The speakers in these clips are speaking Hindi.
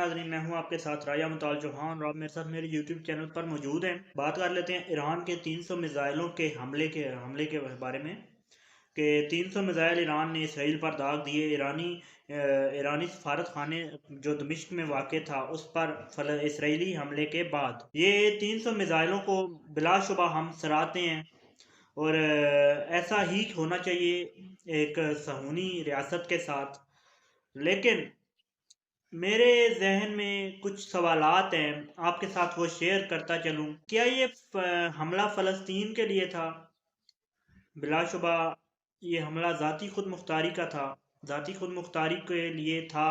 नाज़रीन, मैं हूं आपके साथ राजा मुताल चौहान और आप मेरे साथ मेरे यूट्यूब चैनल पर मौजूद हैं। बात कर लेते हैं ईरान के 300 मिसाइलों के हमले के बारे में कि 300 मिसाइल ईरान ने इसराइल पर दाग दिए। ईरानी सफारत खाने जो दमिश्क में वाक़ था उस पर इसराइली हमले के बाद ये 300 मिसाइलों को बिलाशुबा हम सराहते हैं और ऐसा ही होना चाहिए एक सहूनी रियासत के साथ। लेकिन मेरे जहन में कुछ सवालात हैं, आपके साथ वो शेयर करता चलूं। क्या ये हमला फ़लस्तीन के लिए था? बिलाशुबा ये हमला ज़ाती खुद मुख्तारी का था, ज़ाती खुद मुख्तारी के लिए था,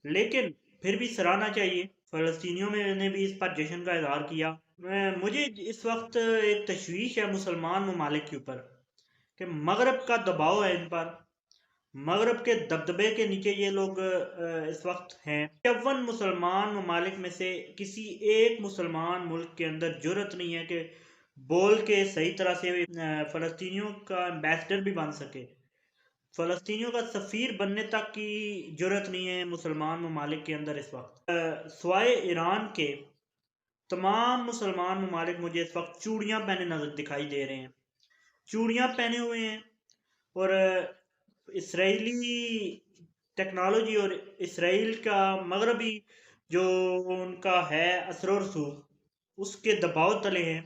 लेकिन फिर भी सराहना चाहिए। फ़लस्तीनियों में ने भी इस पर जश्न का इज़हार किया। मुझे इस वक्त एक तशवीश है मुसलमान ममालिक के ऊपर कि मगरब का दबाव है इन पर। मगरब के दबदबे के नीचे ये लोग इस वक्त हैं। 51 मुसलमान ममालिक में से किसी एक मुसलमान मुल्क के अंदर जुर्रत नहीं है कि बोल के सही तरह से फ़लस्तीनियों का एम्बेसडर भी बन सके। फ़लस्तीनियों का सफ़ीर बनने तक की जुर्रत नहीं है मुसलमान ममालिक के अंदर इस वक्त। सिवाय ईरान के तमाम मुसलमान ममालिक मुझे इस वक्त चूड़ियाँ पहने नजर दिखाई दे रहे हैं, चूड़ियाँ पहने हुए हैं। और इसराइली टेक्नोलॉजी और इसराइल का मगरबी जो उनका है असर व रसूख, उसके दबाव तले हैं।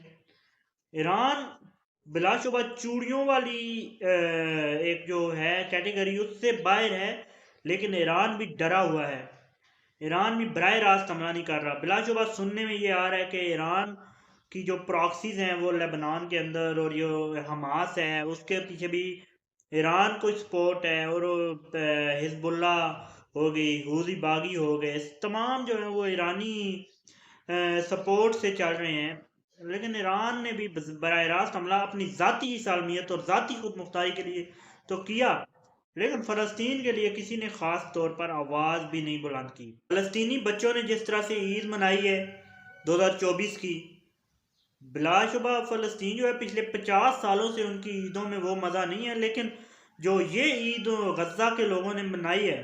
ईरान बिलाशुबा चूड़ियों वाली एक जो है कैटेगरी उससे बाहर है, लेकिन ईरान भी डरा हुआ है। ईरान भी बराह रास्त हमला नहीं कर रहा। बिलाशुबा सुनने में ये आ रहा है कि ईरान की जो प्रॉक्सीज हैं वो लेबनान के अंदर और जो हमास है उसके पीछे भी ईरान को सपोर्ट है। और हिजबुल्ला हो गई, हूजी बागी हो गए, तमाम जो है वो ईरानी सपोर्ट से चल रहे हैं। लेकिन ईरान ने भी बराह रास्त हमला अपनी ज़ाती सालमियत और ज़ाती खुद मुख्तारी के लिए तो किया, लेकिन फ़लस्तीन के लिए किसी ने ख़ास तौर पर आवाज़ भी नहीं बुलंद की। फ़लस्तीनी बच्चों ने जिस तरह से ईद मनाई है 2024 की, बिलाशुबा फ़लस्तीन जो है पिछले 50 सालों से उनकी ईदों में वो मज़ा नहीं है। लेकिन जो ये ईद गज़ा के लोगों ने मनाई है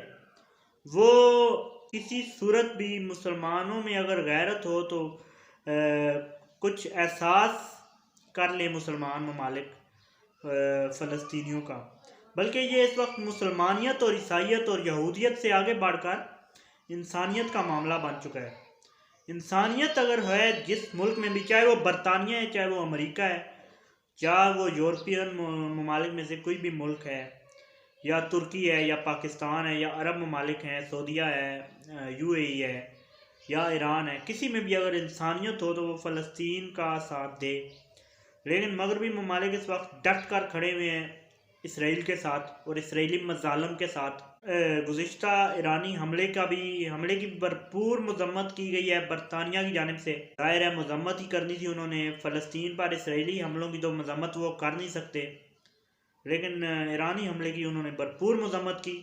वो किसी सूरत भी मुसलमानों में अगर गैरत हो तो कुछ एहसास कर ले मुसलमान ममालिक फ़लस्तीनियों का। बल्कि ये इस वक्त मुसलमानियत और ईसाइयत और यहूदियत से आगे बढ़कर इंसानियत का मामला बन चुका है। इंसानियत अगर है जिस मुल्क में भी, चाहे वो बरतानिया है, चाहे वो अमेरिका है, चाहे वो यूरोपियन ममालिक में से कोई भी मुल्क है, या तुर्की है, या पाकिस्तान है, या अरब ममालिक हैं, सऊदीया है, यूएई है, या ईरान है, किसी में भी अगर इंसानियत हो तो वो फ़लस्तीन का साथ दे। लेकिन मगरबी ममालिक इस वक्त डट कर खड़े हुए हैं इसराइल के साथ और इसराइली मज़ालम के साथ। गुज़िश्ता ईरानी हमले की भरपूर मजम्मत की गई है बरतानिया की जानिब से। ज़ाहिर है मजम्मत ही करनी थी उन्होंने। फ़लस्तीन पर इसराइली हमलों की तो मजम्मत वो कर नहीं सकते, लेकिन ईरानी हमले की उन्होंने भरपूर मजम्मत की।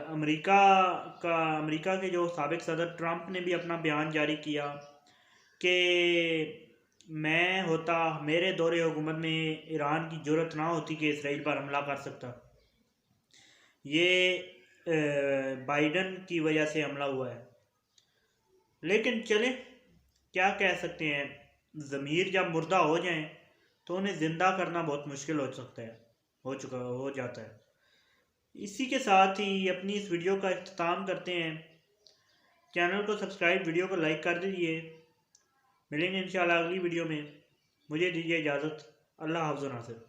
अमेरिका के जो साबिक सदर ट्रंप ने भी अपना बयान जारी किया कि मेरे दौरे हुकूमत में ईरान की ज़रूरत ना होती कि इसराइल पर हमला कर सकता। ये बाइडन की वजह से हमला हुआ है। लेकिन चले, क्या कह सकते हैं, ज़मीर जब मुर्दा हो जाए तो उन्हें ज़िंदा करना बहुत मुश्किल हो सकता है, हो जाता है। इसी के साथ ही अपनी इस वीडियो का इख्तिताम करते हैं। चैनल को सब्सक्राइब, वीडियो को लाइक कर दीजिए। मिलेंगे इंशाल्लाह अगली वीडियो में। मुझे दीजिए इजाज़त। अल्लाह हाफ़िज़ नासिर।